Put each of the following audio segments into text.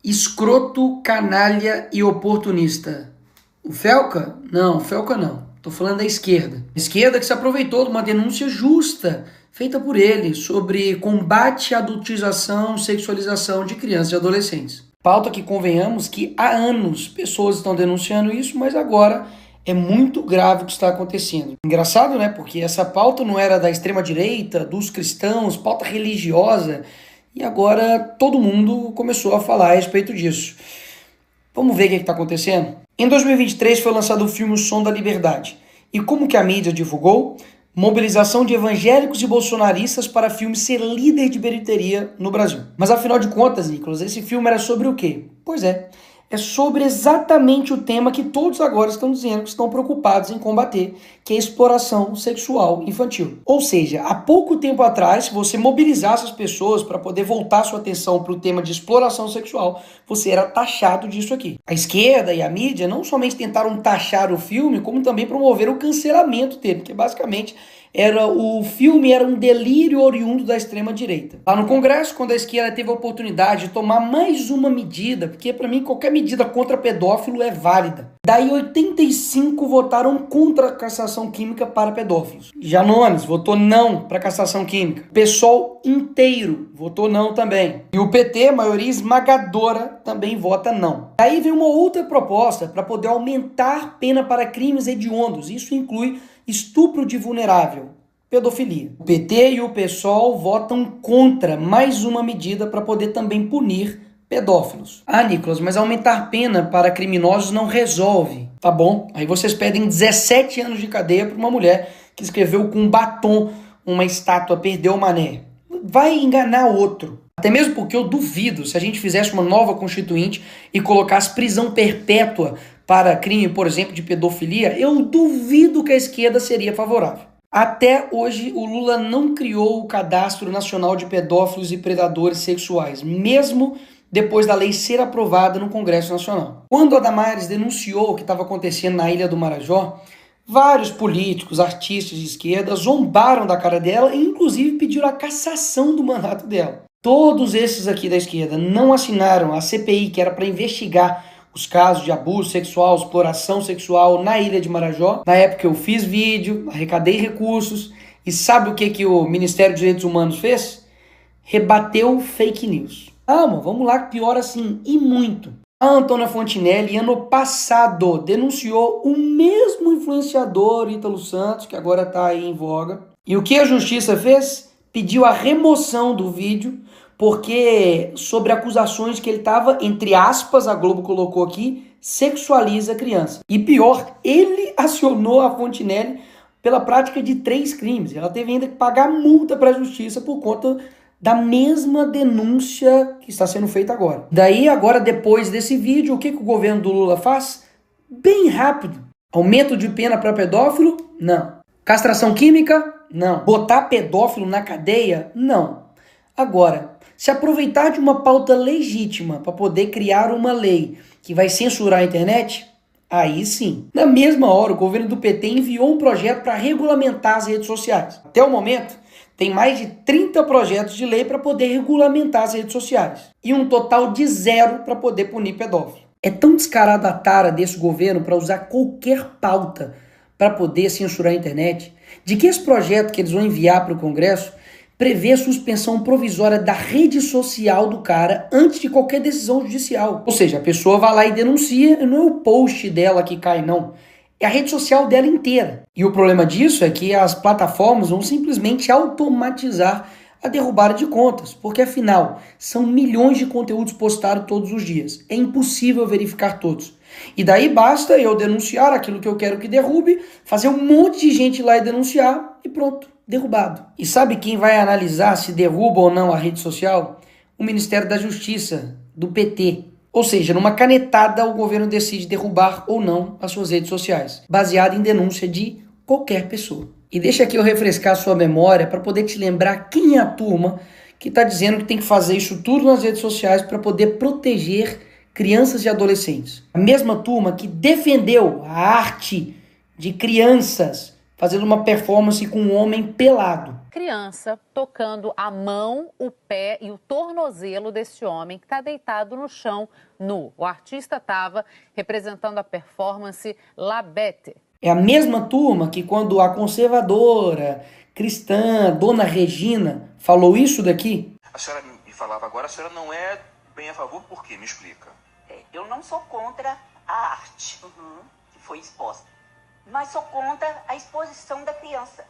Escroto, canalha e oportunista. O Felca? Não, o Felca não. Tô falando da esquerda. Esquerda que se aproveitou de uma denúncia justa feita por ele sobre combate à adultização, sexualização de crianças e adolescentes. Pauta que convenhamos que há anos pessoas estão denunciando isso, mas agora é muito grave o que está acontecendo. Engraçado, né? Porque essa pauta não era da extrema-direita, dos cristãos, pauta religiosa, e agora todo mundo começou a falar a respeito disso. Vamos ver o que está acontecendo? Em 2023 foi lançado o filme O Som da Liberdade. E como que a mídia divulgou? Mobilização de evangélicos e bolsonaristas para filme ser líder de bilheteria no Brasil. Mas afinal de contas, Nicolas, esse filme era sobre o quê? Pois é sobre exatamente o tema que todos agora estão dizendo que estão preocupados em combater, que é a exploração sexual infantil. Ou seja, há pouco tempo atrás, se você mobilizasse as pessoas para poder voltar sua atenção para o tema de exploração sexual, você era taxado disso aqui. A esquerda e a mídia não somente tentaram taxar o filme, como também promoveram o cancelamento dele, porque basicamente o filme era um delírio oriundo da extrema-direita. Lá no Congresso, quando a esquerda teve a oportunidade de tomar mais uma medida, porque para mim qualquer medida contra pedófilo é válida. Daí 85 votaram contra a castração química para pedófilos. Janones votou não para a castração química. O PSOL inteiro votou não também. E o PT, maioria esmagadora, também vota não. Daí vem uma outra proposta para poder aumentar pena para crimes hediondos. Isso inclui estupro de vulnerável, pedofilia. O PT e o PSOL votam contra mais uma medida para poder também punir pedófilos. Ah, Nicolas, mas aumentar pena para criminosos não resolve. Tá bom, aí vocês pedem 17 anos de cadeia para uma mulher que escreveu com batom uma estátua Perdeu o Mané. Vai enganar outro. Até mesmo porque eu duvido, se a gente fizesse uma nova constituinte e colocasse prisão perpétua para crime, por exemplo, de pedofilia, eu duvido que a esquerda seria favorável. Até hoje, o Lula não criou o Cadastro Nacional de Pedófilos e Predadores Sexuais, mesmo depois da lei ser aprovada no Congresso Nacional. Quando a Damares denunciou o que estava acontecendo na Ilha do Marajó, vários políticos, artistas de esquerda zombaram da cara dela e inclusive pediram a cassação do mandato dela. Todos esses aqui da esquerda não assinaram a CPI, que era para investigar os casos de abuso sexual, exploração sexual na Ilha de Marajó. Na época eu fiz vídeo, arrecadei recursos, e sabe o que o Ministério dos Direitos Humanos fez? Rebateu fake news. Calma, vamos lá, que pior assim, e muito. A Antônia Fontinelli, ano passado, denunciou o mesmo influenciador Ítalo Santos, que agora está aí em voga. E o que a justiça fez? Pediu a remoção do vídeo, porque sobre acusações que ele estava, entre aspas, a Globo colocou aqui, sexualiza a criança. E pior, ele acionou a Fontinelli pela prática de 3 crimes. Ela teve ainda que pagar multa para a justiça por conta da mesma denúncia que está sendo feita agora. Daí, agora, depois desse vídeo, o que o governo do Lula faz? Bem rápido. Aumento de pena para pedófilo? Não. Castração química? Não. Botar pedófilo na cadeia? Não. Agora, se aproveitar de uma pauta legítima para poder criar uma lei que vai censurar a internet, aí sim. Na mesma hora, o governo do PT enviou um projeto para regulamentar as redes sociais. Até o momento, tem mais de 30 projetos de lei para poder regulamentar as redes sociais. E um total de 0 para poder punir pedófilo. É tão descarada a tara desse governo para usar qualquer pauta para poder censurar a internet, de que esse projeto que eles vão enviar para o Congresso prevê a suspensão provisória da rede social do cara antes de qualquer decisão judicial. Ou seja, a pessoa vai lá e denuncia, e não é o post dela que cai, não. É a rede social dela inteira. E o problema disso é que as plataformas vão simplesmente automatizar a derrubada de contas, porque afinal, são milhões de conteúdos postados todos os dias. É impossível verificar todos. E daí basta eu denunciar aquilo que eu quero que derrube, fazer um monte de gente lá e denunciar e pronto, derrubado. E sabe quem vai analisar se derruba ou não a rede social? O Ministério da Justiça, do PT. Ou seja, numa canetada o governo decide derrubar ou não as suas redes sociais, baseado em denúncia de qualquer pessoa. E deixa aqui eu refrescar a sua memória para poder te lembrar quem é a turma que está dizendo que tem que fazer isso tudo nas redes sociais para poder proteger crianças e adolescentes. A mesma turma que defendeu a arte de crianças fazendo uma performance com um homem pelado. criança tocando a mão, o pé e o tornozelo desse homem que está deitado no chão, nu. O artista estava representando a performance La Bête. É a mesma turma que quando a conservadora, cristã, Dona Regina, falou isso daqui. A senhora me falava agora, a senhora não é bem a favor, por quê? Me explica. Eu não sou contra a arte que foi exposta, mas sou contra a exposição da criança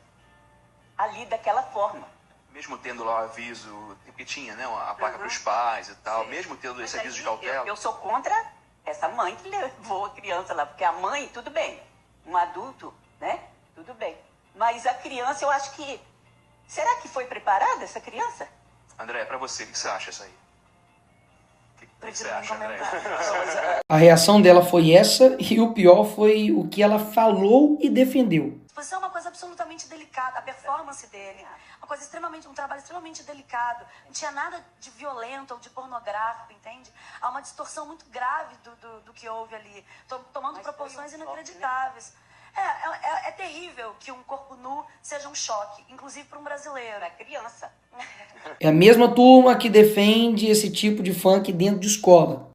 ali daquela forma. Mesmo tendo lá o aviso, porque tinha, né, a placa para os pais e tal, mesmo tendo esse aviso de cautela. Eu sou contra essa mãe que levou a criança lá, porque a mãe, tudo bem, um adulto, né, tudo bem. Mas a criança, eu acho que... Será que foi preparada essa criança? André, para você, o que você acha isso aí? O que você acha, André? A reação dela foi essa e o pior foi o que ela falou e defendeu. A exposição é uma coisa absolutamente delicada, a performance dele, um trabalho extremamente delicado. Não tinha nada de violento ou de pornográfico, entende? Há uma distorção muito grave do que houve ali, tomando proporções inacreditáveis. É terrível que um corpo nu seja um choque, inclusive para um brasileiro. Para criança. É a mesma turma que defende esse tipo de funk dentro de escola.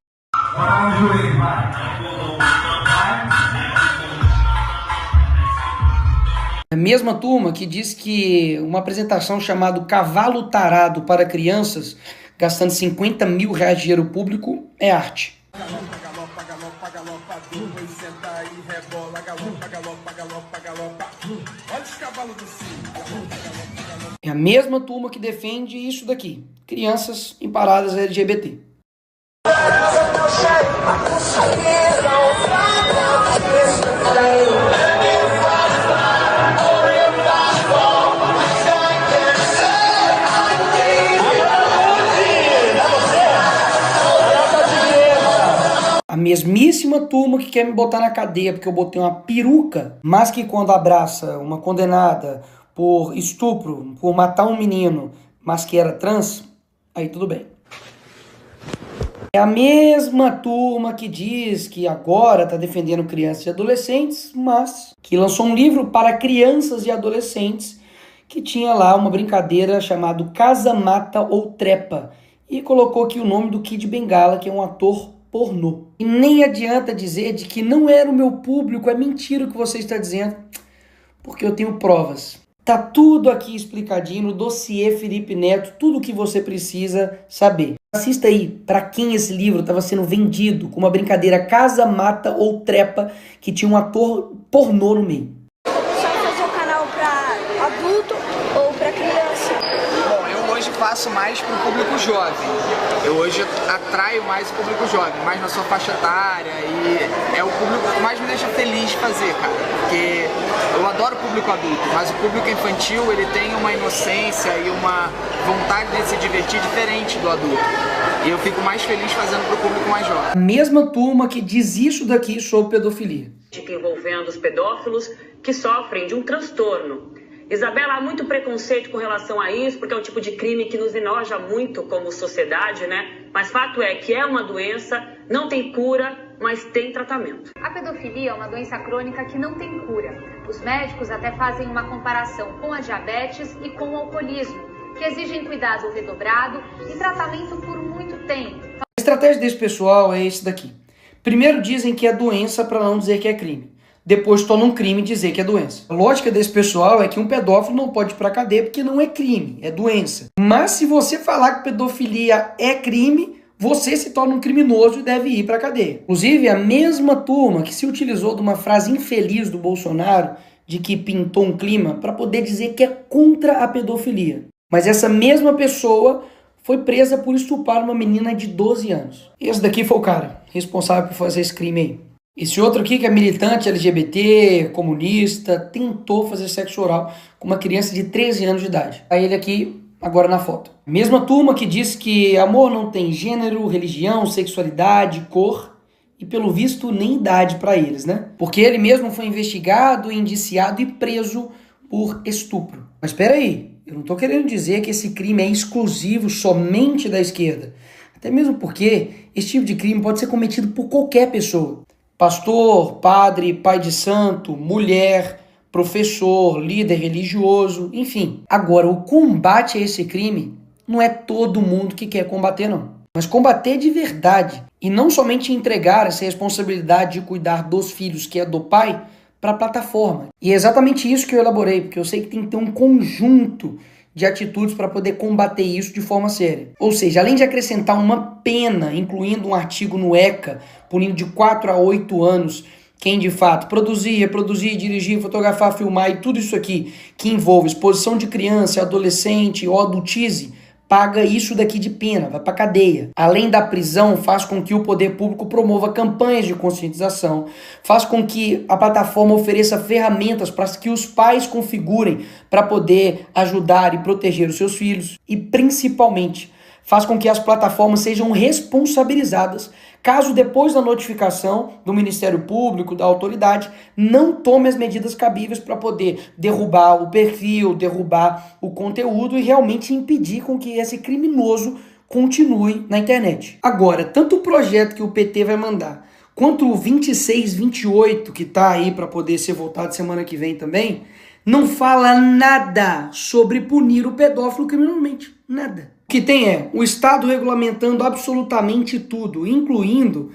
É a mesma turma que diz que uma apresentação chamada Cavalo Tarado para crianças, gastando 50 mil reais de dinheiro público, é arte. É a mesma turma que defende isso daqui, crianças em paradas LGBT. A mesmíssima turma que quer me botar na cadeia porque eu botei uma peruca, mas que quando abraça uma condenada por estupro, por matar um menino, mas que era trans, aí tudo bem. É a mesma turma que diz que agora está defendendo crianças e adolescentes, mas que lançou um livro para crianças e adolescentes que tinha lá uma brincadeira chamada Casa, Mata ou Trepa e colocou aqui o nome do Kid Bengala, que é um ator pornô. E nem adianta dizer de que não era o meu público, é mentira o que você está dizendo, porque eu tenho provas. Tá tudo aqui explicadinho no dossiê Felipe Neto, tudo o que você precisa saber. Assista aí para quem esse livro estava sendo vendido com uma brincadeira Casa, Mata ou Trepa que tinha um ator pornô no meio. Só fazer o canal para adulto ou para criança? Bom, eu hoje faço mais para o público jovem. Eu hoje atraio mais o público jovem, mais na sua faixa etária, e é o público que mais me deixa feliz de fazer, cara. Porque eu adoro o público adulto, mas o público infantil, ele tem uma inocência e uma vontade de se divertir diferente do adulto. E eu fico mais feliz fazendo para o público mais jovem. A mesma turma que diz isso daqui sobre pedofilia. Envolvendo os pedófilos que sofrem de um transtorno. Isabela, há muito preconceito com relação a isso, porque é um tipo de crime que nos enoja muito como sociedade, né? Mas fato é que é uma doença, não tem cura, mas tem tratamento. A pedofilia é uma doença crônica que não tem cura. Os médicos até fazem uma comparação com a diabetes e com o alcoolismo, que exigem cuidado redobrado e tratamento por muito tempo. A estratégia desse pessoal é esse daqui. Primeiro dizem que é doença para não dizer que é crime. Depois tornam um crime dizer que é doença. A lógica desse pessoal é que um pedófilo não pode ir para cadeia porque não é crime, é doença. Mas se você falar que pedofilia é crime, você se torna um criminoso e deve ir para cadeia. Inclusive, a mesma turma que se utilizou de uma frase infeliz do Bolsonaro, de que pintou um clima, para poder dizer que é contra a pedofilia. Mas essa mesma pessoa foi presa por estuprar uma menina de 12 anos. Esse daqui foi o cara responsável por fazer esse crime aí. Esse outro aqui, que é militante LGBT, comunista, tentou fazer sexo oral com uma criança de 13 anos de idade. Aí ele aqui, agora na foto. Mesma turma que diz que amor não tem gênero, religião, sexualidade, cor e, pelo visto, nem idade para eles, né? Porque ele mesmo foi investigado, indiciado e preso por estupro. Mas espera aí, eu não tô querendo dizer que esse crime é exclusivo somente da esquerda. Até mesmo porque esse tipo de crime pode ser cometido por qualquer pessoa. Pastor, padre, pai de santo, mulher, professor, líder religioso, enfim. Agora, o combate a esse crime não é todo mundo que quer combater, não. Mas combater de verdade e não somente entregar essa responsabilidade de cuidar dos filhos, que é do pai, para a plataforma. E é exatamente isso que eu elaborei, porque eu sei que tem que ter um conjunto de atitudes para poder combater isso de forma séria. Ou seja, além de acrescentar uma pena, incluindo um artigo no ECA, punindo de 4 a 8 anos quem de fato produzir, reproduzir, dirigir, fotografar, filmar e tudo isso aqui que envolve exposição de criança, adolescente ou adultize, paga isso daqui de pena, vai para cadeia. Além da prisão, faz com que o poder público promova campanhas de conscientização, faz com que a plataforma ofereça ferramentas para que os pais configurem para poder ajudar e proteger os seus filhos e, principalmente, faz com que as plataformas sejam responsabilizadas caso depois da notificação do Ministério Público, da autoridade, não tome as medidas cabíveis para poder derrubar o perfil, derrubar o conteúdo e realmente impedir com que esse criminoso continue na internet. Agora, tanto o projeto que o PT vai mandar, quanto o 2628, que está aí para poder ser votado semana que vem também, não fala nada sobre punir o pedófilo criminalmente. Nada. O que tem é o Estado regulamentando absolutamente tudo, incluindo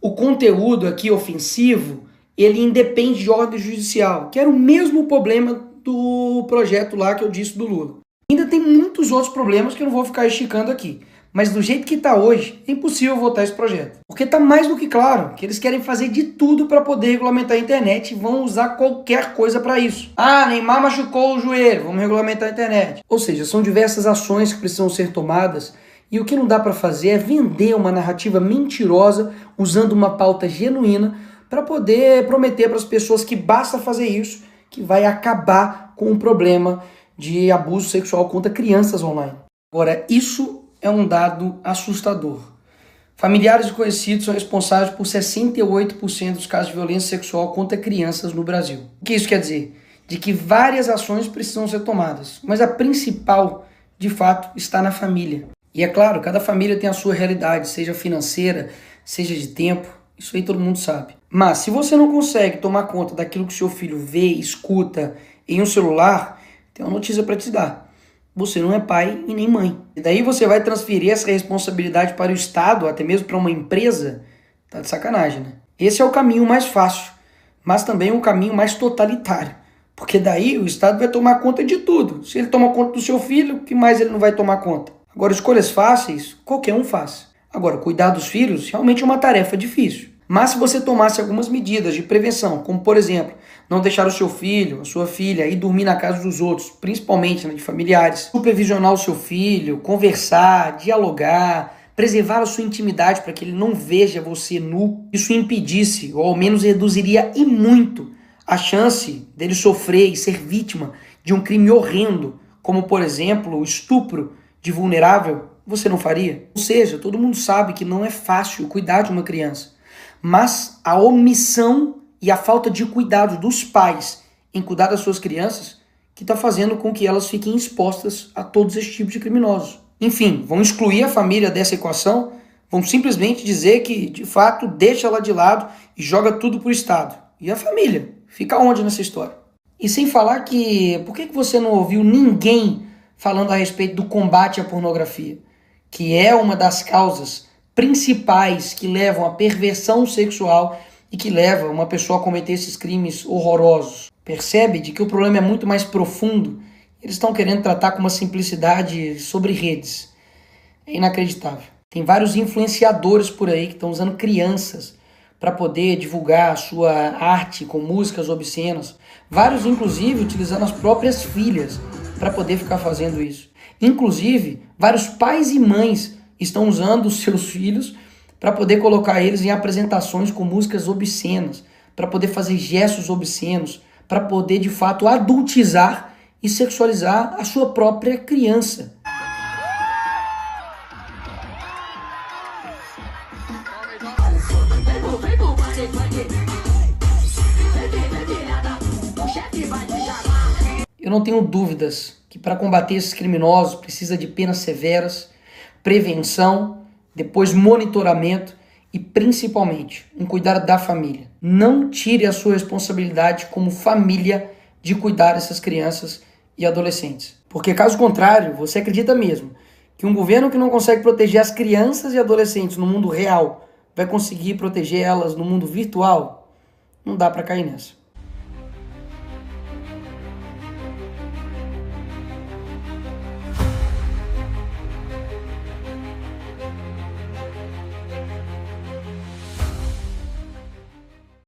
o conteúdo aqui ofensivo, ele independe de ordem judicial, que era o mesmo problema do projeto lá que eu disse do Lula. Ainda tem muitos outros problemas que eu não vou ficar esticando aqui. Mas do jeito que está hoje, é impossível votar esse projeto. Porque está mais do que claro que eles querem fazer de tudo para poder regulamentar a internet e vão usar qualquer coisa para isso. Ah, Neymar machucou o joelho, vamos regulamentar a internet. Ou seja, são diversas ações que precisam ser tomadas e o que não dá para fazer é vender uma narrativa mentirosa usando uma pauta genuína para poder prometer para as pessoas que basta fazer isso, que vai acabar com o problema de abuso sexual contra crianças online. Agora, isso é um dado assustador. Familiares e conhecidos são responsáveis por 68% dos casos de violência sexual contra crianças no Brasil. O que isso quer dizer? De que várias ações precisam ser tomadas, mas a principal, de fato, está na família. E é claro, cada família tem a sua realidade, seja financeira, seja de tempo, isso aí todo mundo sabe. Mas se você não consegue tomar conta daquilo que seu filho vê, escuta em um celular, tem uma notícia para te dar. Você não é pai e nem mãe. E daí você vai transferir essa responsabilidade para o Estado, até mesmo para uma empresa? Tá de sacanagem, né? Esse é o caminho mais fácil, mas também o caminho mais totalitário. Porque daí o Estado vai tomar conta de tudo. Se ele toma conta do seu filho, o que mais ele não vai tomar conta? Agora, escolhas fáceis, qualquer um faz. Agora, cuidar dos filhos realmente é uma tarefa difícil. Mas se você tomasse algumas medidas de prevenção, como por exemplo, não deixar o seu filho, a sua filha ir dormir na casa dos outros, principalmente de familiares, supervisionar o seu filho, conversar, dialogar, preservar a sua intimidade para que ele não veja você nu, isso impedisse, ou ao menos reduziria e muito, a chance dele sofrer e ser vítima de um crime horrendo, como por exemplo o estupro de vulnerável, você não faria? Ou seja, todo mundo sabe que não é fácil cuidar de uma criança. Mas a omissão e a falta de cuidado dos pais em cuidar das suas crianças que está fazendo com que elas fiquem expostas a todos esses tipos de criminosos. Enfim, vão excluir a família dessa equação, vão simplesmente dizer que, de fato, deixa ela de lado e joga tudo para o Estado. E a família? Fica onde nessa história? E sem falar que, por que você não ouviu ninguém falando a respeito do combate à pornografia? Que é uma das causas principais que levam à perversão sexual e que levam uma pessoa a cometer esses crimes horrorosos. Percebe de que o problema é muito mais profundo. Eles estão querendo tratar com uma simplicidade sobre redes. É inacreditável. Tem vários influenciadores por aí que estão usando crianças para poder divulgar a sua arte com músicas obscenas. Vários, inclusive, utilizando as próprias filhas para poder ficar fazendo isso. Inclusive, vários pais e mães estão usando os seus filhos para poder colocar eles em apresentações com músicas obscenas, para poder fazer gestos obscenos, para poder, de fato, adultizar e sexualizar a sua própria criança. Eu não tenho dúvidas que para combater esses criminosos precisa de penas severas, prevenção, depois monitoramento e principalmente um cuidado da família. Não tire a sua responsabilidade como família de cuidar dessas crianças e adolescentes. Porque caso contrário, você acredita mesmo que um governo que não consegue proteger as crianças e adolescentes no mundo real vai conseguir proteger elas no mundo virtual? Não dá para cair nessa.